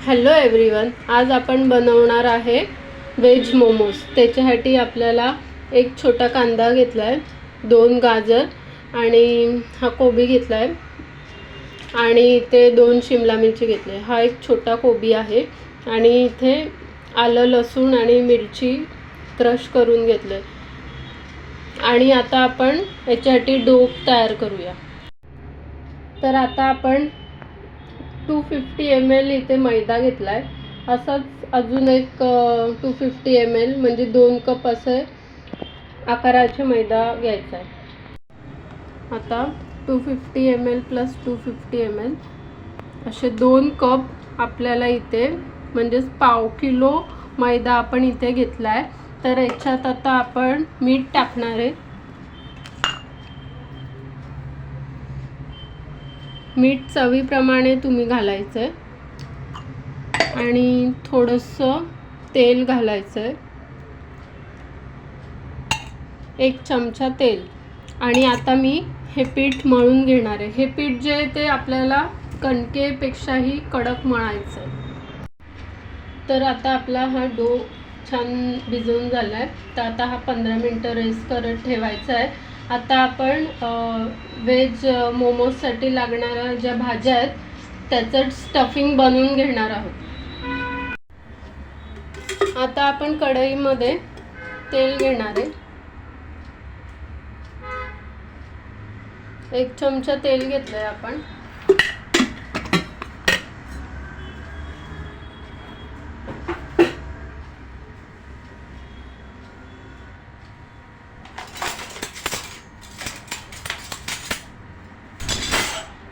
Hello everyone, आज आपण बनवणार आहे व्हेज मोमोज। त्याच्यासाठी आपल्याला एक छोटा कांदा घेतला आहे, 2 गाजर आणि हा कोबी घेतला आहे आणि इथे 2 शिमला मिरची घेतली आहे। हा एक छोटा कोबी आहे आणि इथे आलं लसूण आणि मिरची क्रश करून घेतले आणि आता आपण याच्यासाठी डो तयार करूया। तर आता आपण 250 ml इथे मैदा घेतला आहे। असाच अजून एक 250 ml म्हणजे 2 कप असे आकाराचे मैदा घ्यायचा आहे। आता 250 ml प्लस 250 ml असे 2 कप आपल्याला इथे म्हणजे पाव किलो मैदा आपण इथे घेतला आहे। तर याच्यात आता आपण मीठ टाकणार आहे। मीठ चवीप्रमाणे तुम्ही घालायचं आहे आणि थोडंसं तेल घालायचं आहे, 1 चमचा तेल। आणि आता मी हे पीठ मळून घेणार आहे। हे पीठ जे आहे ते आपल्याला कणकेपेक्षाही कडक मळायचं आहे। तर आता आपला हा डो छान भिजवून झाला आहे। तर आता हा 15 मिनटं रेस्ट करत ठेवायचा आहे। आता आपण व्हेज मोमोजसाठी लागणाऱ्या ज्या भाज्या आहेत त्याचं स्टफिंग बनवून घेणार आहोत। आता आपण कढईमध्ये तेल घेणार आहे, 1 चमचा तेल घेतलंय आपण।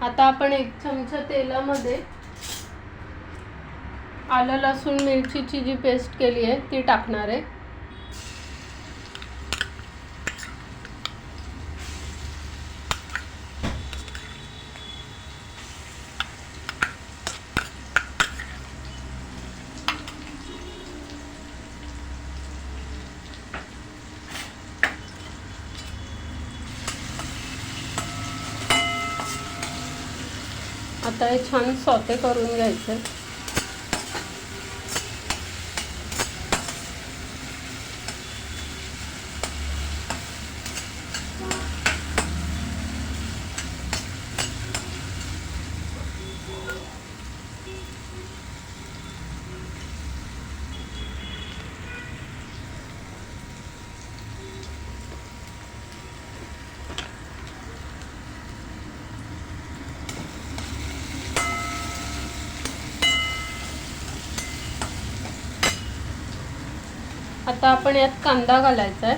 आता आपण 1 चमचा तेलामध्ये आलं लसूण मिरचीची जी पेस्ट केली आहे ती टाकणार आहे। आता हे छान सॉटे करून घ्यायचं। आता आपण यात कांदा घालायचा आहे,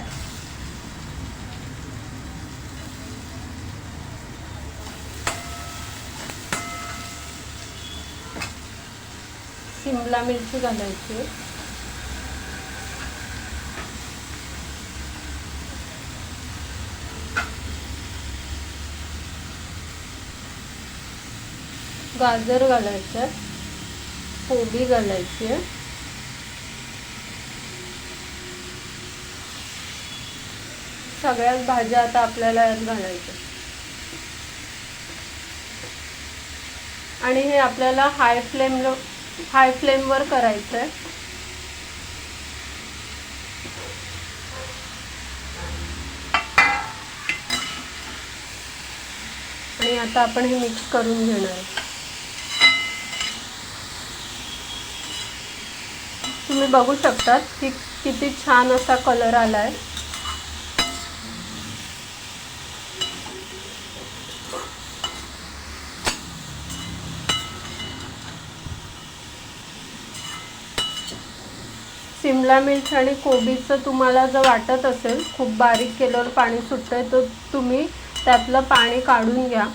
शिमला मिरची घालायची, गाजर घालायचं, कोबी घालायची आहे, सगळ्याच भाज्या आता आपल्याला यात घालायच्या आणि हे आपल्याला हाय फ्लेमवर करायचं आहे। आणि आता आपण हे मिक्स करून घेणार आहे। तुम्ही बघू शकता की किती छान असा कलर आलाय। शिमला मिर्च आणि कोबीचं तुम्हाला जर वाटत असेल खूप बारीक केल्यावर पाणी सुटतंय तर तुम्ही त्यातलं पाणी काढून घ्या।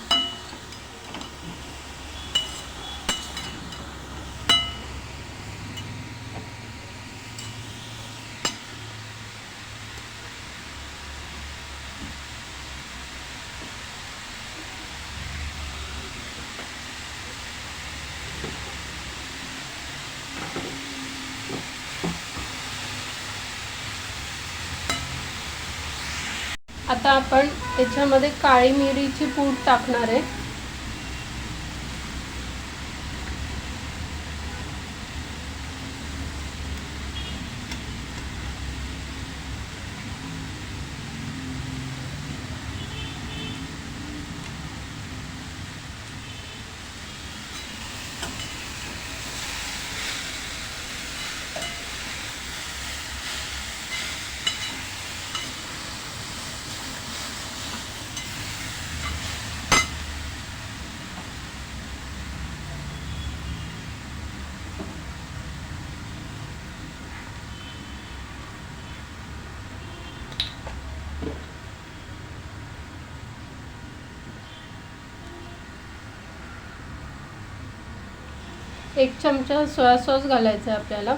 आता आपण याच्यामध्ये काळी मिरीची पूड टाकणार आहे। 1 चमचा सोया सॉस घालायचा आहे आपल्याला.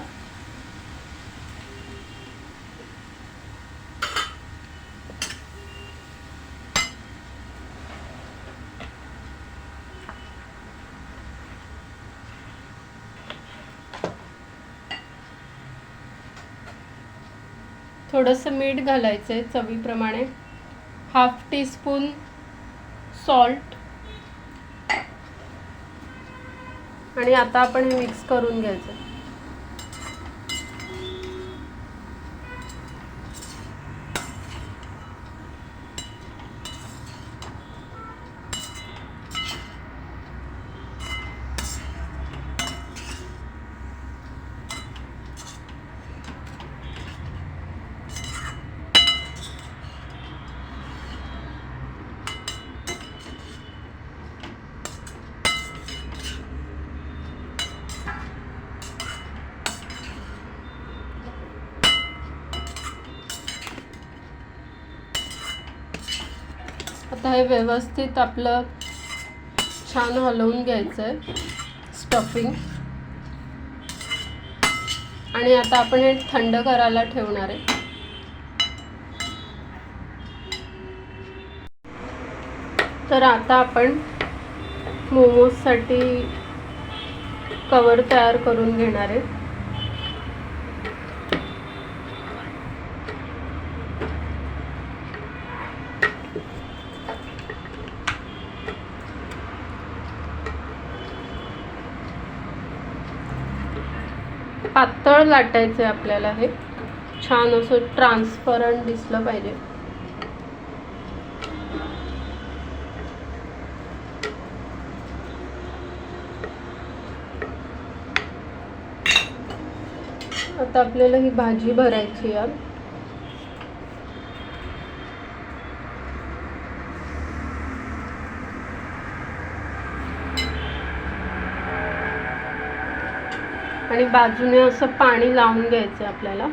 थोडंसं मीठ घालायचं आहे चवीप्रमाणे. 1/2 टीस्पून सॉल्ट. आणि आता आपण हे मिक्स करून घ्यायचं. आता हे व्यवस्थित आपलं छान हलवून घ्यायचं आहे स्टफिंग. आणि आता आपण हे थंड करायला ठेवणार आहे. तर आता आपण मोमोजसाठी कवर तयार करून घेणार आहे. पातळ लाटायचं आहे आपल्याला. हे छान असं ट्रान्सपरंट दिसलं पाहिजे. आता आपल्याला ही भाजी भरायची आहे. आणि बाजूने असं पाणी लावून घ्यायचं आपल्याला.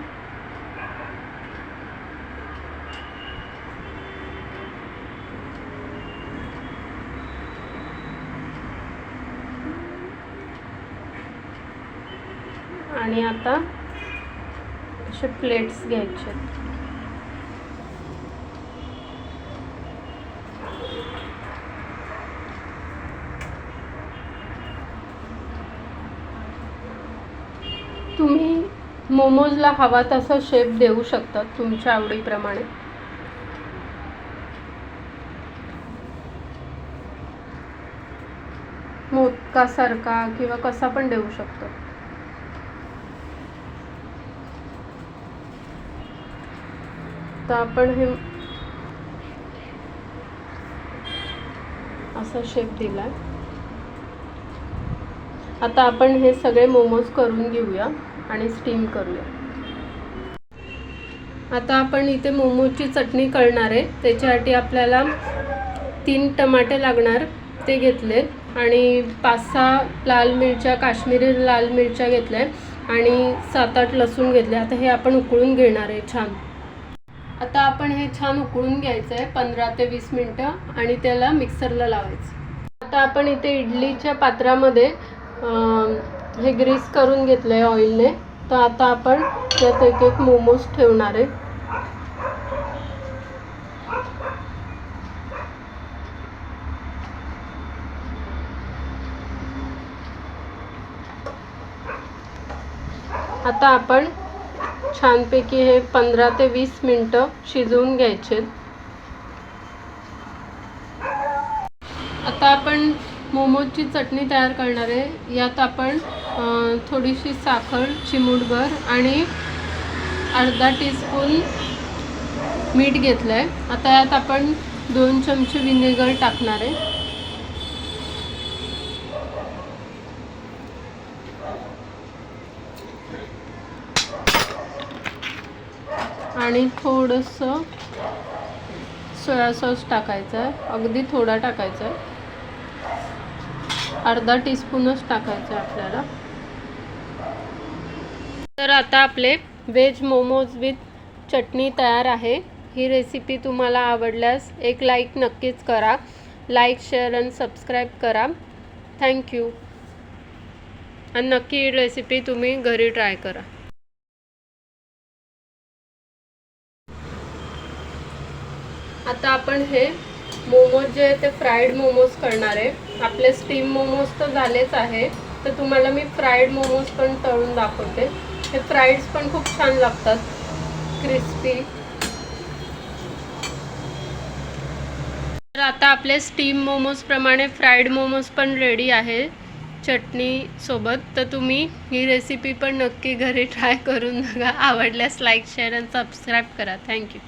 आणि आता असे प्लेट्स घ्यायचे. तुम्ही मोमोजला हवा तसा शेप देऊ शकता तुमच्या आवडीप्रमाणे. मोदकासारखा किंवा कसा पण देऊ शकतो. तर आपण हे असा शेप दिला. आता आपण हे सगळे मोमोज करून घेऊया आणि स्टीम करूया. आता आपण इथे मोमोजची चटणी करणार आहे. त्याच्यासाठी आपल्याला 3 टमाटे लागणार, ते घेतले. आणि 5-6 लाल मिरच्या, काश्मीरी लाल मिरच्या घेतल्या आणि 7-8 लसूण घेतले. आता हे आपण उकळून घेणार आहे छान. आता आपण हे छान उकळून घ्यायचं आहे 15 ते 20 मिनटं आणि त्याला मिक्सरला लावायचं. आता आपण इथे इडलीच्या पात्रामध्ये हे ग्रीस करून घेतलं आहे ऑइलने. तर आता आपण त्यात एक मोमोज ठेवणार आहे. आता आपण छानपैकी हे 15 ते 20 मिनटं शिजवून घ्यायचे. आता आपण मोमोजची चटणी तयार करणार आहे. यात आपण थोडीशी साखर, चिमूटभर आणि अर्धा टीस्पून मीठ घेतलं आहे. आता यात आपण 2 चमचे व्हिनेगर टाकणार आहे. आणि थोडंसं सोया सॉस टाकायचं आहे. अगदी थोडा टाकायचा आहे. अर्धा टीस्पूनच टाकायचं आहे आपल्याला. तर आता आपले व्हेज मोमोज विथ चटणी तयार आहे. ही रेसिपी तुम्हाला आवडल्यास एक लाईक नक्कीच करा. लाईक, शेअर आणि सबस्क्राईब करा. थँक्यू. आणि नक्की ही रेसिपी तुम्ही घरी ट्राय करा. आता आपण हे मोमोज जे आहे ते फ्राईड मोमोज करणार आहे. आपले स्टीम मोमोज तर झालेच आहे, तर तुम्हाला मी फ्राईड मोमोज पण तळून दाखवते. हे फ्राईड्स पण खूप छान लागतात, क्रिस्पी. तर आता आपले स्टीम मोमोज प्रमाणे फ्राईड मोमोज पण रेडी आहे चटणी सोबत. तर तुम्ही ही रेसिपी पण नक्की घरी ट्राय करून बघा. आवडल्यास लाईक, शेअर आणि सबस्क्राईब करा. थँक्यू.